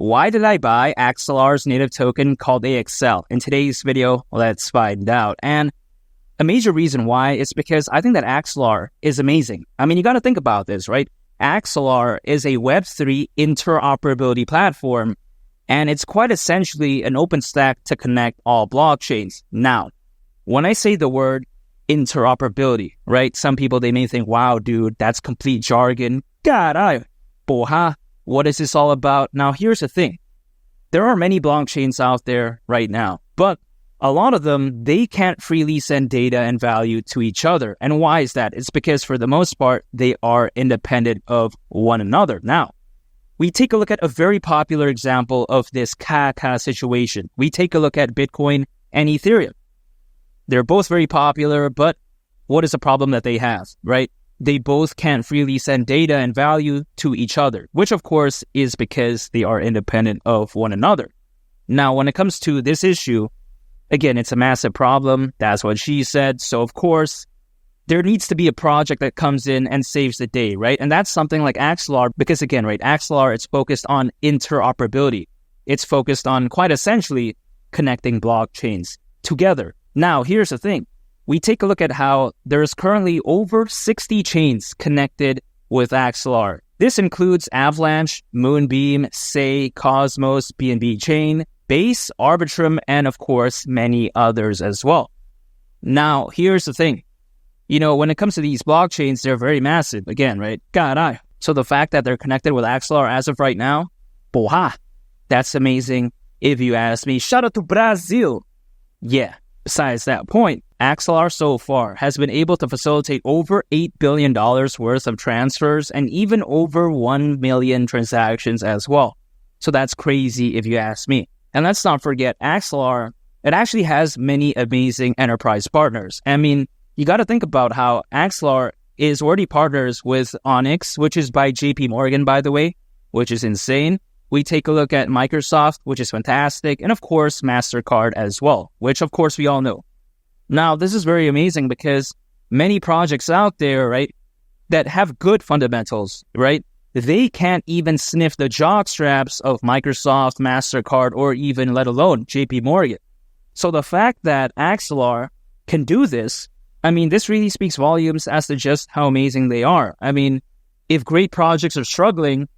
Why did I buy Axelar's native token called AXL? In today's video, let's find out. And a major reason why is because I think that Axelar is amazing. I mean, you got to think about this, right? Axelar is a Web3 interoperability platform, and it's quite essentially an open stack to connect all blockchains. Now, when I say the word interoperability, right? Some people, they may think, wow, dude, that's complete jargon. Caray, porra, what is this all about? Now, here's the thing. There are many blockchains out there right now, but a lot of them, they can't freely send data and value to each other. And why is that? It's because for the most part, they are independent of one another. Now, we take a look at a very popular example of this Kaka situation. We take a look at Bitcoin and Ethereum. They're both very popular, but what is the problem that they have, right? They both can't freely send data and value to each other, which of course is because they are independent of one another. Now, when it comes to this issue, again, it's a massive problem. That's what she said. So of course, there needs to be a project that comes in and saves the day, right? And that's something like Axelar, because again, right, Axelar, it's focused on interoperability. It's focused on quite essentially connecting blockchains together. Now, here's the thing. We take a look at how there's currently over 60 chains connected with Axelar. This includes Avalanche, Moonbeam, Say, Cosmos, BNB Chain, Base, Arbitrum, and of course, many others as well. Now, here's the thing. You know, when it comes to these blockchains, they're very massive. Again, right? Caray. So the fact that they're connected with Axelar as of right now, porra, that's amazing if you ask me. Shout out to Brazil. Yeah. Besides that point, Axelar so far has been able to facilitate over $8 billion worth of transfers and even over 1 million transactions as well. So that's crazy if you ask me. And let's not forget, Axelar, it actually has many amazing enterprise partners. I mean, you got to think about how Axelar is already partners with Onyx, which is by JP Morgan, by the way, which is insane. We take a look at Microsoft, which is fantastic, and of course, MasterCard as well, which of course we all know. Now, this is very amazing because many projects out there, right, that have good fundamentals, right, they can't even sniff the jockstraps of Microsoft, MasterCard, or even let alone JP Morgan. So the fact that Axelar can do this, I mean, this really speaks volumes as to just how amazing they are. I mean, if great projects are struggling,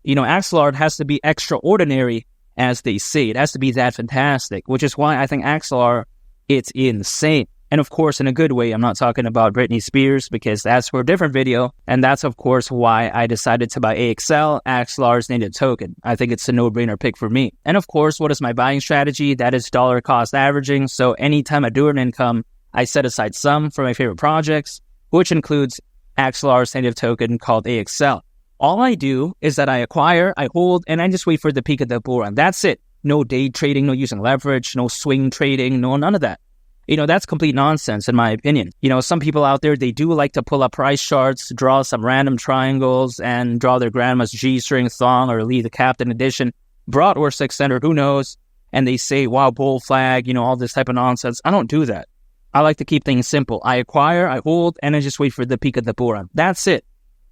you know, Axelar has to be extraordinary, as they say. It has to be that fantastic, which is why I think Axelar, it's insane. And of course, in a good way, I'm not talking about Britney Spears because that's for a different video. And that's, of course, why I decided to buy AXL, Axelar's native token. I think it's a no-brainer pick for me. And of course, what is my buying strategy? That is dollar cost averaging. So anytime I do an income, I set aside some for my favorite projects, which includes Axelar's native token called AXL. All I do is that I acquire, I hold, and I just wait for the peak of the bull run. That's it. No day trading, no using leverage, no swing trading, no none of that. You know, that's complete nonsense in my opinion. You know, some people out there, they do like to pull up price charts, draw some random triangles, and draw their grandma's G-string thong or leave the Captain edition, broad or 600, who knows? And they say, wow, bull flag, you know, all this type of nonsense. I don't do that. I like to keep things simple. I acquire, I hold, and I just wait for the peak of the bull run. That's it.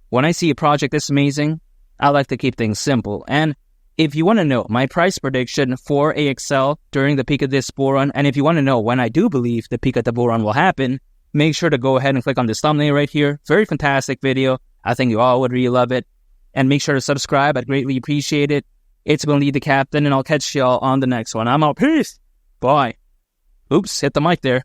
When I see a project this amazing, I like to keep things simple. And if you want to know my price prediction for AXL during the peak of this bull run, and if you want to know when I do believe the peak of the bull run will happen, make sure to go ahead and click on this thumbnail right here. Very fantastic video. I think you all would really love it. And make sure to subscribe. I'd greatly appreciate it. It's been Lee the Captain, and I'll catch y'all on the next one. I'm out. Peace. Bye. Oops, hit the mic there.